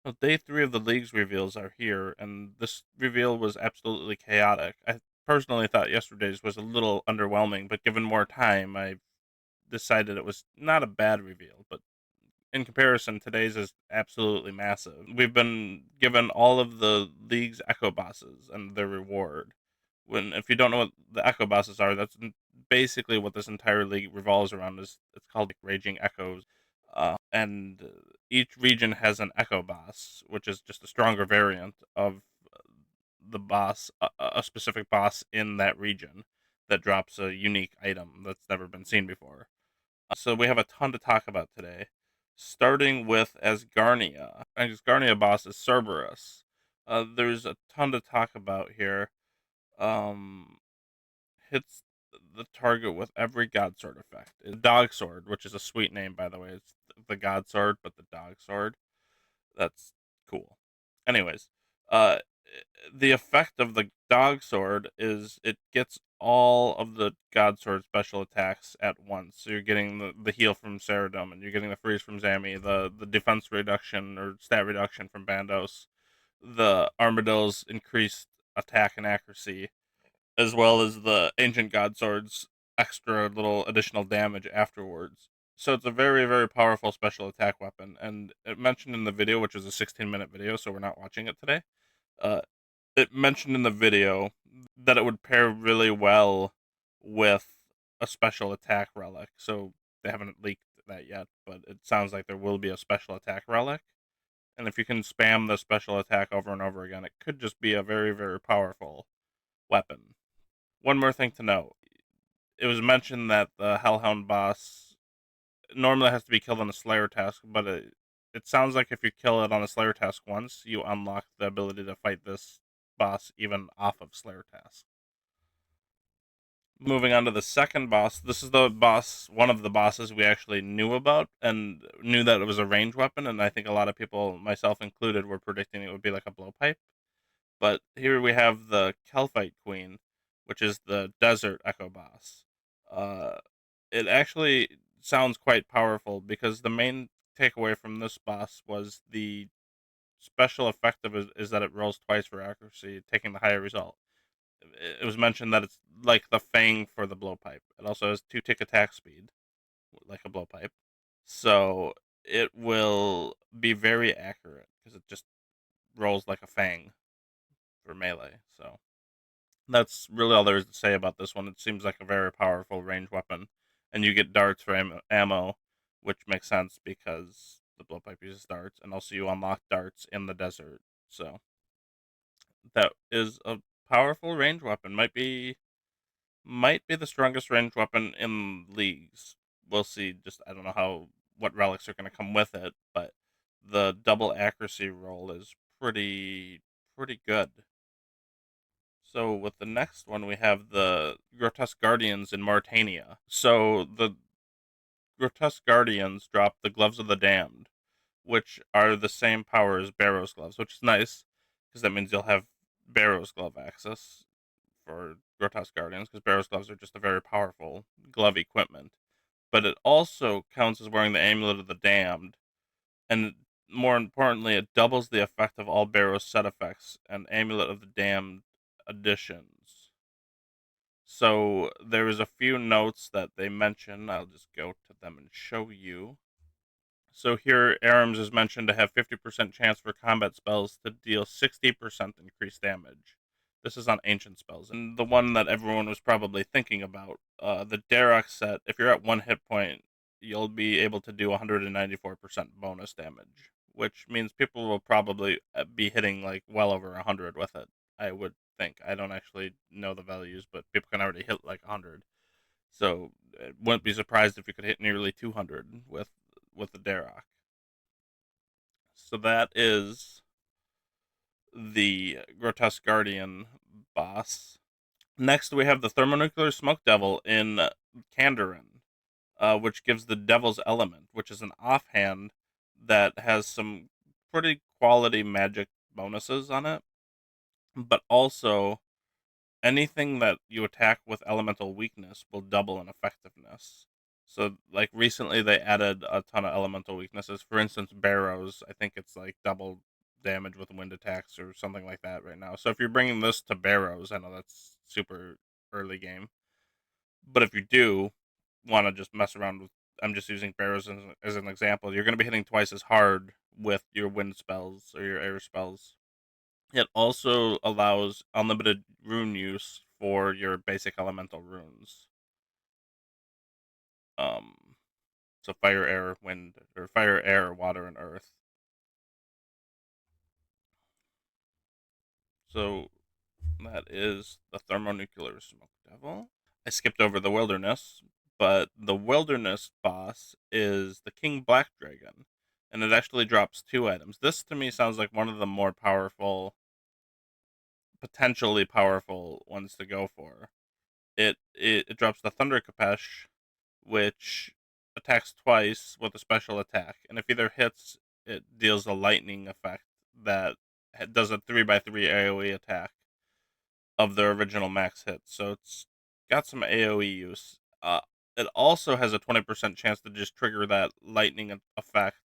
Well, day 3 of the league's reveals are here, and this reveal was absolutely chaotic. I personally thought yesterday's was a little underwhelming, but given more time, I decided it was not a bad reveal. But in comparison, today's is absolutely massive. We've been given all of the league's echo bosses and their reward. When if you don't know what the echo bosses are, that's basically what this entire league revolves around. Is It's called like Raging Echoes, and each region has an echo boss, which is just a stronger variant of the boss, a specific boss in that region that drops a unique item that's never been seen before. So we have a ton to talk about today, starting with Asgarnia. Asgarnia boss is Cerberus. There's a ton to talk about here. Um, Hits the target with every God Sword effect. Dog Sword, which is a sweet name by the way. It's the God Sword, but the Dog Sword. That's cool. Anyways, uh, the effect of the Dog Sword is it gets all of the God Sword special attacks at once. So you're getting the heal from Ceridom, and you're getting the freeze from Zami, the defense reduction or stat reduction from Bandos, the Armadillo's increased attack and accuracy, as well as the Ancient God Sword's extra little additional damage afterwards. So it's a very, very powerful special attack weapon. And it mentioned in the video, which was a 16-minute video, so we're not watching it today. Uh, it mentioned in the video that it would pair really well with a special attack relic. So they haven't leaked that yet, but it sounds like there will be a special attack relic. And if you can spam the special attack over and over again, it could just be a very, very powerful weapon. One more thing to note: it was mentioned that the Hellhound boss normally has to be killed on a Slayer task, but it sounds like if you kill it on a Slayer task once, you unlock the ability to fight this boss even off of Slayer task. Moving on to the second boss, this is the boss, one of the bosses we actually knew about and knew that it was a range weapon, and I think a lot of people, myself included, were predicting it would be like a blowpipe. But here we have the Kelphite Queen, which is the desert echo boss. Uh, it actually sounds quite powerful because the main takeaway from this boss was the special effect of it is that it rolls twice for accuracy, taking the higher result. It was mentioned that it's like the Fang for the blowpipe. It also has 2 tick attack speed, like a blowpipe. So it will be very accurate because it just rolls like a Fang for melee. So that's really all there is to say about this one. It seems like a very powerful range weapon, and you get darts for ammo, which makes sense because the blowpipe uses darts, and also you unlock darts in the desert. So that is a powerful range weapon. Might be the strongest range weapon in leagues. We'll see. Just I don't know how what relics are going to come with it, but the double accuracy roll is pretty good. So with the next one, we have the Grotesque Guardians in Mauritania. So the Grotesque Guardians drop the Gloves of the Damned, which are the same power as Barrow's Gloves, which is nice because that means you'll have Barrow's Glove access for Grotesque Guardians because Barrow's Gloves are just a very powerful glove equipment. But it also counts as wearing the Amulet of the Damned, and more importantly, it doubles the effect of all Barrow's set effects and Amulet of the Damned additions. So there is a few notes that they mention. I'll just go to them and show you. So here, Arams is mentioned to have 50% chance for combat spells to deal 60% increased damage. This is on ancient spells, and the one that everyone was probably thinking about, the Darok set. If you're at 1 hit point, you'll be able to do 194% bonus damage, which means people will probably be hitting like well over 100 with it. I would think. I don't actually know the values, but people can already hit like 100. So I wouldn't be surprised if you could hit nearly 200 with the Darok. So that is the Grotesque Guardian boss. Next, we have the Thermonuclear Smoke Devil in Kandarin, which gives the Devil's Element, which is an offhand that has some pretty quality magic bonuses on it, but also anything that you attack with elemental weakness will double in effectiveness. So, like recently, they added a ton of elemental weaknesses. For instance, Barrows, I think it's like double damage with wind attacks or something like that right now. So if you're bringing this to Barrows, I know that's super early game, but if you do want to just mess around with, I'm just using Barrows as an example. You're going to be hitting twice as hard with your wind spells or your air spells. It also allows unlimited rune use for your basic elemental runes. Um, so fire, air, wind, or fire, air, water, and earth. So that is the thermonuclear smoke devil. I skipped over the wilderness, but the wilderness boss is the King Black Dragon, and it actually drops two items. This to me sounds like one of the more powerful, potentially powerful ones to go for. It drops the Thunder Capesh, which attacks twice with a special attack, and if either hits, it deals a lightning effect that does a 3x3 AoE attack of the original max hit. So it's got some AoE use. It also has a 20% chance to just trigger that lightning effect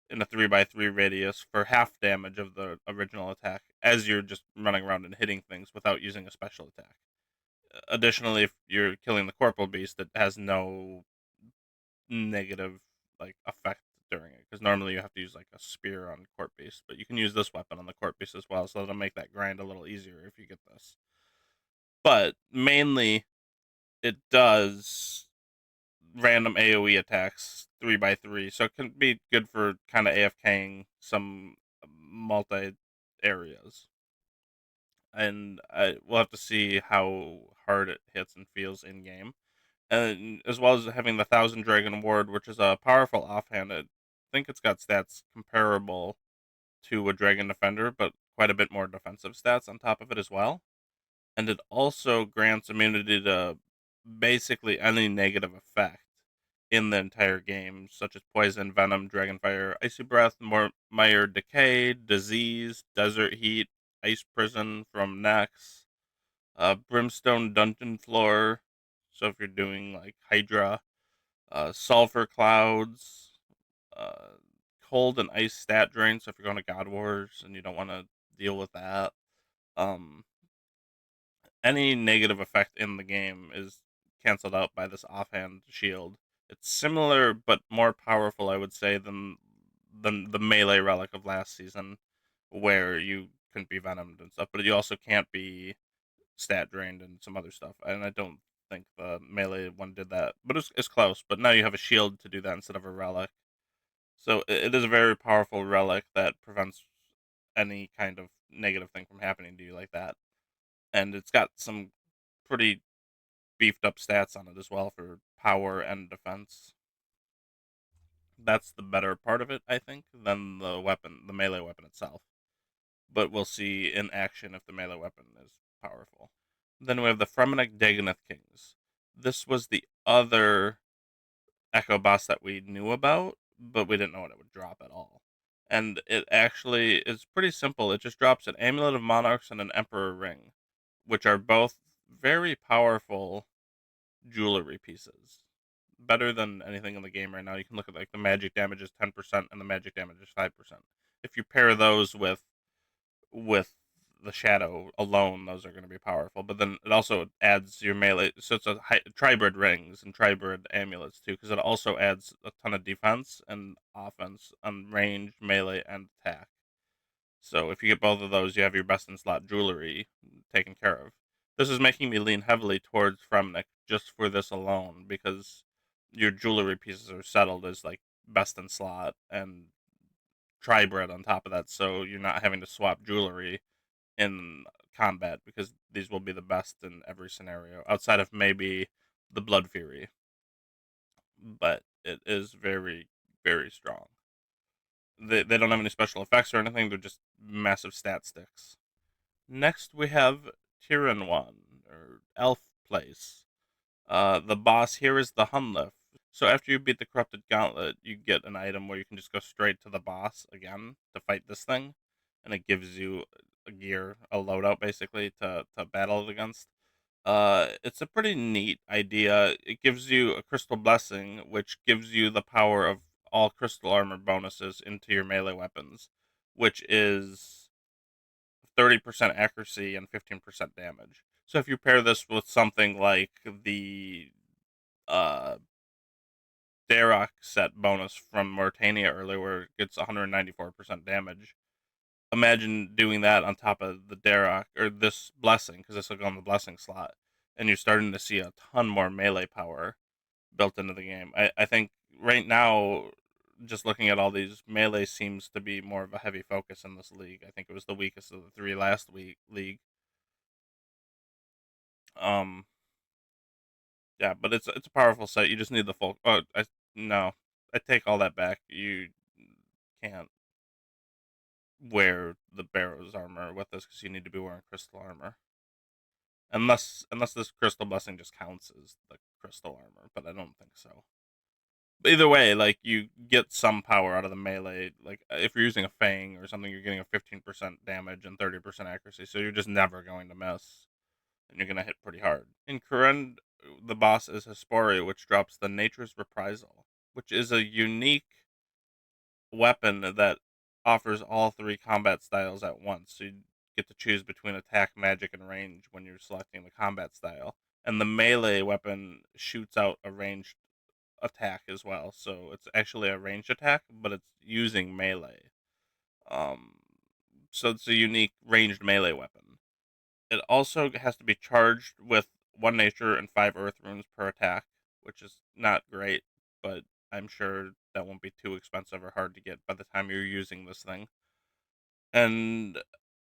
in a 3x3 radius for half damage of the original attack as you're just running around and hitting things without using a special attack. Additionally, if you're killing the Corporal Beast, it has no negative like effect during it because normally you have to use like a spear on Corp Beast, but you can use this weapon on the Corp Beast as well, so that'll make that grind a little easier if you get this. But mainly, it does random AoE attacks 3x3, so it can be good for kind of AFKing some multi areas. And we'll have to see how hard it hits and feels in game. And as well as having the Thousand Dragon Ward, which is a powerful offhand. I think it's got stats comparable to a Dragon Defender, but quite a bit more defensive stats on top of it as well. And it also grants immunity to basically any negative effect in the entire game, such as poison, venom, dragonfire, icy breath, more Mire decay, disease, desert heat, ice prison from Nex, brimstone dungeon floor. So if you're doing like Hydra, sulfur clouds, uh, cold and ice stat drain. So if you're going to God Wars and you don't want to deal with that, um, any negative effect in the game is canceled out by this offhand shield. It's similar but more powerful, I would say, than the melee relic of last season, where you couldn't be venomed and stuff, but you also can't be stat drained and some other stuff. And I don't think the melee one did that, but it's close. But now you have a shield to do that instead of a relic. So it is a very powerful relic that prevents any kind of negative thing from happening to you like that. And it's got some pretty beefed up stats on it as well for power and defense. That's the better part of it, I think, than the weapon, the melee weapon itself. But we'll see in action if the melee weapon is powerful. Then we have the Fremennik Dagonoth Kings. This was the other Echo boss that we knew about, but we didn't know what it would drop at all. And it actually is pretty simple. It just drops an Amulet of Monarchs and an Emperor Ring, which are both very powerful jewelry pieces. Better than anything in the game right now. You can look at like the magic damage is 10% and the magic damage is 5%. If you pair those with the shadow alone, those are going to be powerful. But then it also adds your melee. So it's a tribrid rings and tribrid amulets too, because it also adds a ton of defense and offense on range, melee, and attack. So if you get both of those, you have your best in slot jewelry taken care of. This is making me lean heavily towards Fremnik just for this alone, because your jewelry pieces are settled as like best in slot and tribrid on top of that, so you're not having to swap jewelry in combat because these will be the best in every scenario outside of maybe the Blood Fury. But it is very, very strong. They don't have any special effects or anything, they're just massive stat sticks. Next, we have Tyranwan, or Elf Place. The boss here is the Hunlif. So after you beat the Corrupted Gauntlet, you get an item where you can just go straight to the boss again to fight this thing, and it gives you a gear, a loadout basically to battle it against. It's a pretty neat idea. It gives you a Crystal Blessing, which gives you the power of all crystal armor bonuses into your melee weapons. which is 30% accuracy and 15% damage. So if you pair this with something like the uh, Darok set bonus from Mortania earlier, where it gets 194% damage, imagine doing that on top of the Darok or this blessing, because this will go on the blessing slot, and you're starting to see a ton more melee power built into the game. I think right now, just looking at all these, melee seems to be more of a heavy focus in this league. I think it was the weakest of the three last week league. Um, yeah, but it's a powerful set. You just need the full. Oh, no, I take all that back. You can't wear the Barrow's armor with this because you need to be wearing crystal armor. Unless this crystal blessing just counts as the crystal armor, but I don't think so. But either way, like you get some power out of the melee. Like if you're using a Fang or something, you're getting a 15% damage and 30% accuracy, so you're just never going to miss, and you're gonna hit pretty hard. In Kourend, the boss is Hesperia, which drops the Nature's Reprisal, which is a unique weapon that offers all three combat styles at once. So you get to choose between attack, magic, and range when you're selecting the combat style. And the melee weapon shoots out a ranged attack as well. So it's actually a ranged attack, but it's using melee. Um, so it's a unique ranged melee weapon. It also has to be charged with one nature and 5 earth runes per attack, which is not great, but I'm sure that won't be too expensive or hard to get by the time you're using this thing. And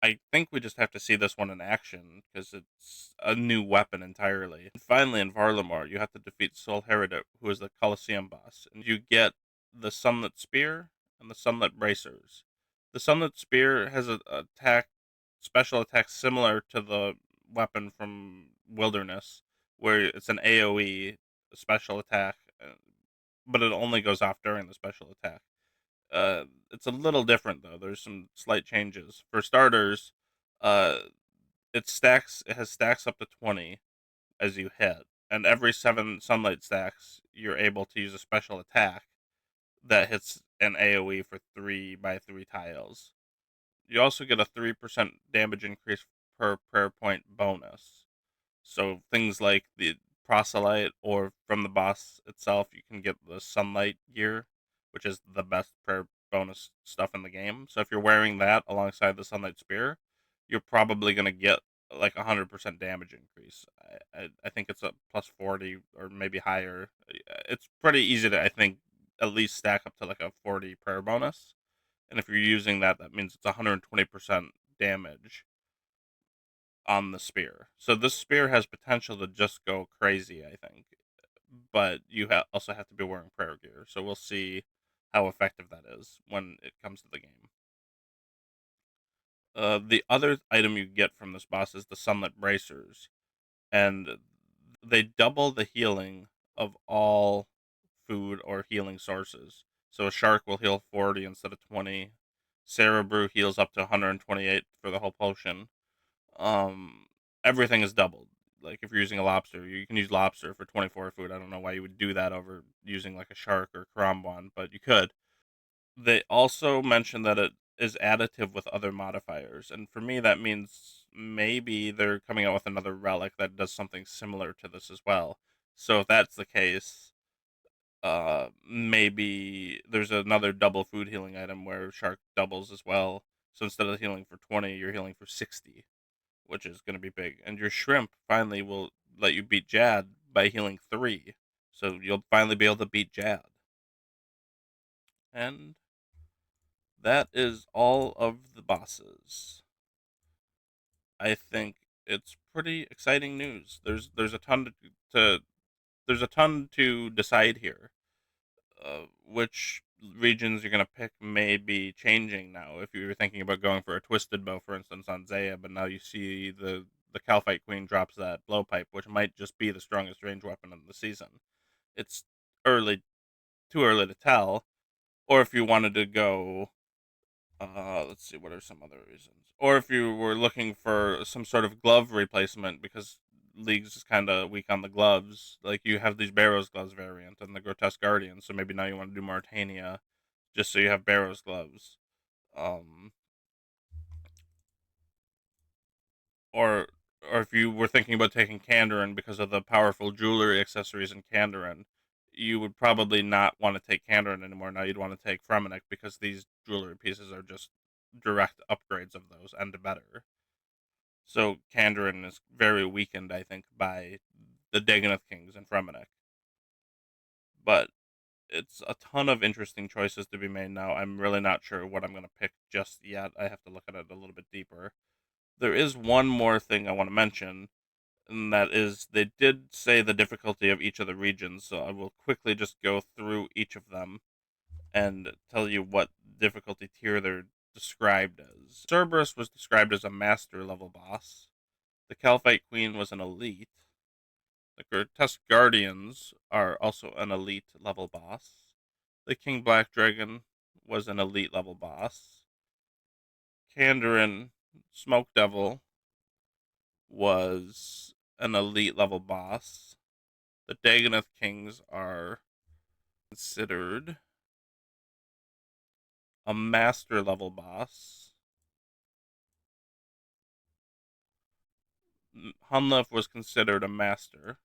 I think we just have to see this one in action because it's a new weapon entirely. And finally, in Varlamar, you have to defeat Solheridot, who is the Colosseum boss, and you get the Sunlit Spear and the Sunlit Bracers. The Sunlit Spear has a attack, special attack similar to the weapon from Wilderness, where it's an AOE special attack, but it only goes off during the special attack. It's a little different though. There's some slight changes. For starters, uh, it has stacks up to 20 as you hit, and every 7 sunlight stacks, you're able to use a special attack that hits an AOE for 3 by 3 tiles. You also get a 3% damage increase per prayer point bonus. So things like the proselyte or from the boss itself, you can get the sunlight gear, which is the best prayer bonus stuff in the game. So if you're wearing that alongside the sunlight spear, you're probably gonna get like 100% damage increase. I think it's a plus 40 or maybe higher. It's pretty easy to, I think, at least stack up to like a 40 prayer bonus. And if you're using that, that means it's 120% damage on the spear. So this spear has potential to just go crazy, I think. But you also have to be wearing prayer gear. So we'll see how effective that is when it comes to the game. The other item you get from this boss is the Sunlit Bracers, and they double the healing of all food or healing sources. So a shark will heal 40 instead of 20. Sarah Brew heals up to 128 for the whole potion. um Everything is doubled. Like if you're using a lobster, you can use lobster for 24 food. I don't know why you would do that over using like a shark or Karamban, but you could. They also mentioned that it is additive with other modifiers, and for me that means maybe they're coming out with another relic that does something similar to this as well. So if that's the case, maybe there's another double food healing item where shark doubles as well. So instead of healing for 20, you're healing for 60, which is going to be big. And your shrimp finally will let you beat Jad by healing 3. So you'll finally be able to beat Jad. And that is all of the bosses. I think it's pretty exciting news. There's a ton to there's a ton to decide here. Which regions you're gonna pick may be changing now. If you were thinking about going for a twisted bow, for instance, on Zaya, but now you see the Calphite Queen drops that blowpipe, which might just be the strongest range weapon in the season. It's early, too early to tell. Or if you wanted to go, let's see, what are some other reasons? Or if you were looking for some sort of glove replacement because League's is kind of weak on the gloves. Like you have these Barrows gloves variant and the Grotesque Guardian, so maybe now you want to do Mauritania just so you have Barrows gloves. Um, or or if you were thinking about taking Kandarin because of the powerful jewelry accessories in Kandarin, you would probably not want to take Kandarin anymore. Now you'd want to take Fremennik because these jewelry pieces are just direct upgrades of those and better. So Kandarin is very weakened, I think, by the Dagonoth Kings and Fremennik. But it's a ton of interesting choices to be made now. I'm really not sure what I'm going to pick just yet. I have to look at it a little bit deeper. There is one more thing I want to mention, and that is they did say the difficulty of each of the regions, so I will quickly just go through each of them and tell you what difficulty tier they're described as. Cerberus was described as a master level boss. The Calphite Queen was an elite. The Grotesque Guardians are also an elite level boss. The King Black Dragon was an elite level boss. Kandarin Smoke Devil was an elite level boss. The Dagonoth Kings are considered a master level boss. Hunlef was considered a master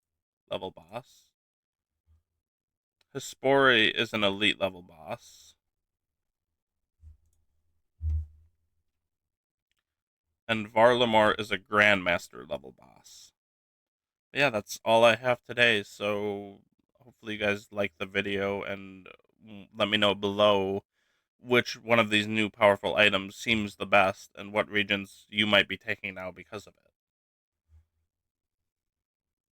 level boss. Hespori is an elite level boss. And Varlamore is a grandmaster level boss. But yeah, that's all I have today. So hopefully you guys like the video and let me know below which one of these new powerful items seems the best and what regions you might be taking now because of it.